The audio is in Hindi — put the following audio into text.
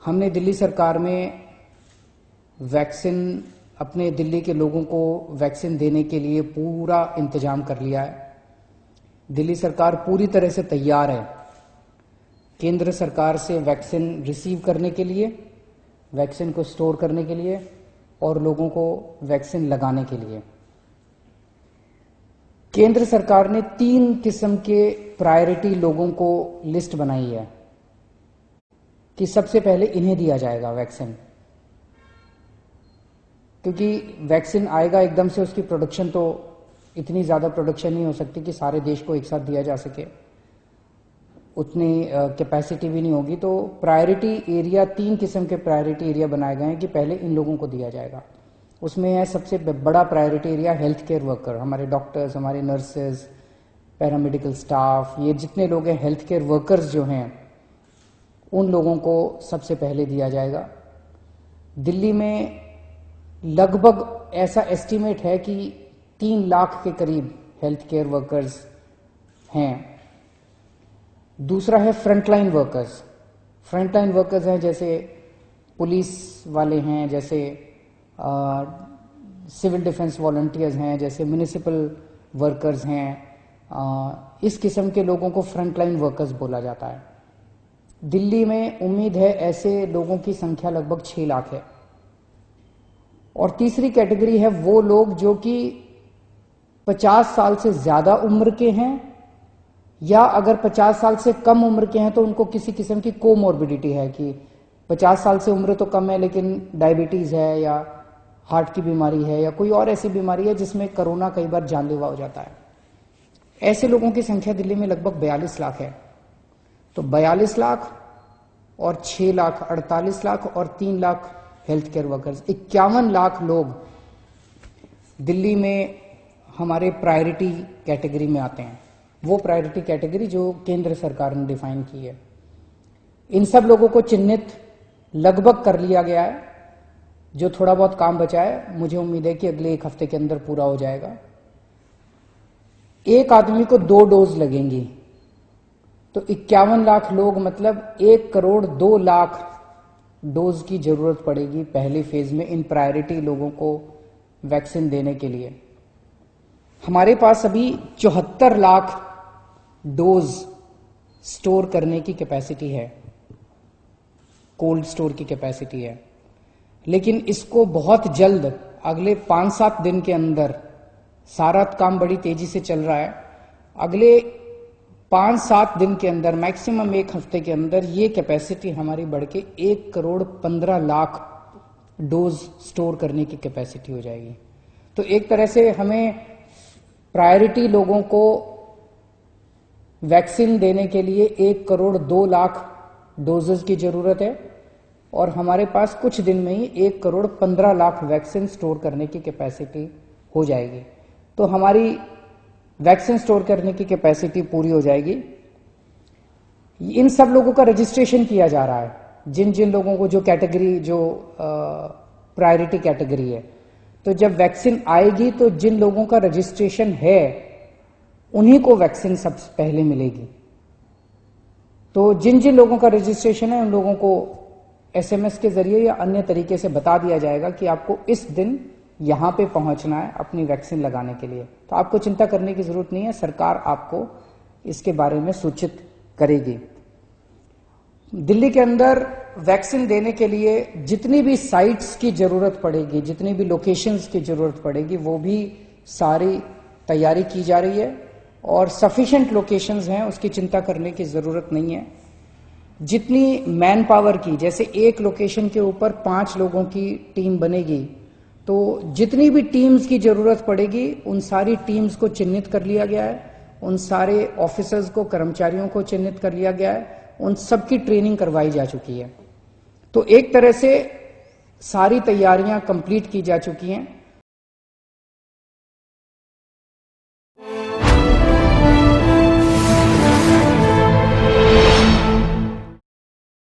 हमने दिल्ली सरकार में वैक्सीन अपने दिल्ली के लोगों को वैक्सीन देने के लिए पूरा इंतजाम कर लिया है। दिल्ली सरकार पूरी तरह से तैयार है केंद्र सरकार से वैक्सीन रिसीव करने के लिए, वैक्सीन को स्टोर करने के लिए और लोगों को वैक्सीन लगाने के लिए। केंद्र सरकार ने 3 किस्म के प्रायोरिटी लोगों को लिस्ट बनाई है कि सबसे पहले इन्हें दिया जाएगा वैक्सीन, क्योंकि वैक्सीन आएगा एकदम से, उसकी प्रोडक्शन तो इतनी ज़्यादा प्रोडक्शन नहीं हो सकती कि सारे देश को एक साथ दिया जा सके, उतनी कैपेसिटी भी नहीं होगी। तो प्रायोरिटी एरिया, 3 किस्म के प्रायोरिटी एरिया बनाए गए हैं कि पहले इन लोगों को दिया जाएगा। उसमें है सबसे बड़ा priority area health care worker, हमारे डॉक्टर्स, हमारे नर्सेज, पैरामेडिकल स्टाफ, ये जितने लोग हैं हेल्थ केयर वर्कर्स जो हैं, उन लोगों को सबसे पहले दिया जाएगा। दिल्ली में लगभग ऐसा एस्टीमेट है कि 3 लाख के करीब हेल्थ केयर वर्कर्स हैं। दूसरा है फ्रंटलाइन वर्कर्स। फ्रंटलाइन वर्कर्स हैं जैसे पुलिस वाले हैं, जैसे सिविल डिफेंस वॉलंटियर्स हैं, जैसे म्युनिसिपल वर्कर्स हैं। इस किस्म के लोगों को फ्रंटलाइन वर्कर्स बोला जाता है। दिल्ली में उम्मीद है ऐसे लोगों की संख्या लगभग 6 लाख है। और तीसरी कैटेगरी है वो लोग जो कि 50 साल से ज्यादा उम्र के हैं, या अगर 50 साल से कम उम्र के हैं तो उनको किसी किस्म की कोमॉर्बिडिटी है कि 50 साल से उम्र तो कम है लेकिन डायबिटीज है या हार्ट की बीमारी है या कोई और ऐसी बीमारी है जिसमें कोरोना कई बार जानलेवा हो जाता है। ऐसे लोगों की संख्या दिल्ली में लगभग 42 लाख है। तो 42 लाख और 6 लाख 48 लाख और 3 lakh health care workers, 51 lakh लोग दिल्ली में हमारे प्रायोरिटी कैटेगरी में आते हैं। वो प्रायोरिटी कैटेगरी जो केंद्र सरकार ने डिफाइन की है। इन सब लोगों को चिन्हित लगभग कर लिया गया है। जो थोड़ा बहुत काम बचा है, मुझे उम्मीद है कि अगले 1 हफ्ते के अंदर पूरा हो जाएगा। एक आदमी को 2 डोज लगेंगी, तो 51 लाख लोग, मतलब 1 करोड़ 2 लाख डोज की जरूरत पड़ेगी पहले फेज में इन प्रायोरिटी लोगों को वैक्सीन देने के लिए। हमारे पास अभी 74 लाख डोज स्टोर करने की कैपेसिटी है, कोल्ड स्टोर की कैपेसिटी है। लेकिन इसको बहुत जल्द, अगले 5-7 दिन के अंदर, सारा काम बड़ी तेजी से चल रहा है, अगले 5-7 दिन के अंदर, मैक्सिमम 1 हफ्ते के अंदर ये कैपेसिटी हमारी बढ़ के 1 करोड़ 15 लाख डोज स्टोर करने की कैपेसिटी हो जाएगी। तो एक तरह से हमें प्रायोरिटी लोगों को वैक्सीन देने के लिए 1 करोड़ 2 लाख डोजेस की जरूरत है, और हमारे पास कुछ दिन में ही 1 करोड़ 15 लाख वैक्सीन स्टोर करने की कैपेसिटी हो जाएगी। तो हमारी वैक्सीन स्टोर करने की कैपेसिटी पूरी हो जाएगी। इन सब लोगों का रजिस्ट्रेशन किया जा रहा है, जिन जिन लोगों को जो कैटेगरी, जो प्रायोरिटी कैटेगरी है। तो जब वैक्सीन आएगी तो जिन लोगों का रजिस्ट्रेशन है उन्हीं को वैक्सीन सबसे पहले मिलेगी। तो जिन जिन लोगों का रजिस्ट्रेशन है उन लोगों को SMS के जरिए या अन्य तरीके से बता दिया जाएगा कि आपको इस दिन यहां पे पहुंचना है अपनी वैक्सीन लगाने के लिए। तो आपको चिंता करने की जरूरत नहीं है, सरकार आपको इसके बारे में सूचित करेगी। दिल्ली के अंदर वैक्सीन देने के लिए जितनी भी साइट्स की जरूरत पड़ेगी, जितनी भी लोकेशंस की जरूरत पड़ेगी, वो भी सारी तैयारी की जा रही है और सफिशिएंट लोकेशंस हैं, उसकी चिंता करने की जरूरत नहीं है। जितनी मैन पावर की, जैसे एक लोकेशन के ऊपर 5 लोगों की टीम बनेगी, तो जितनी भी टीम्स की जरूरत पड़ेगी उन सारी टीम्स को चिन्हित कर लिया गया है, उन सारे ऑफिसर्स को, कर्मचारियों को चिन्हित कर लिया गया है, उन सबकी ट्रेनिंग करवाई जा चुकी है। तो एक तरह से सारी तैयारियां कंप्लीट की जा चुकी हैं।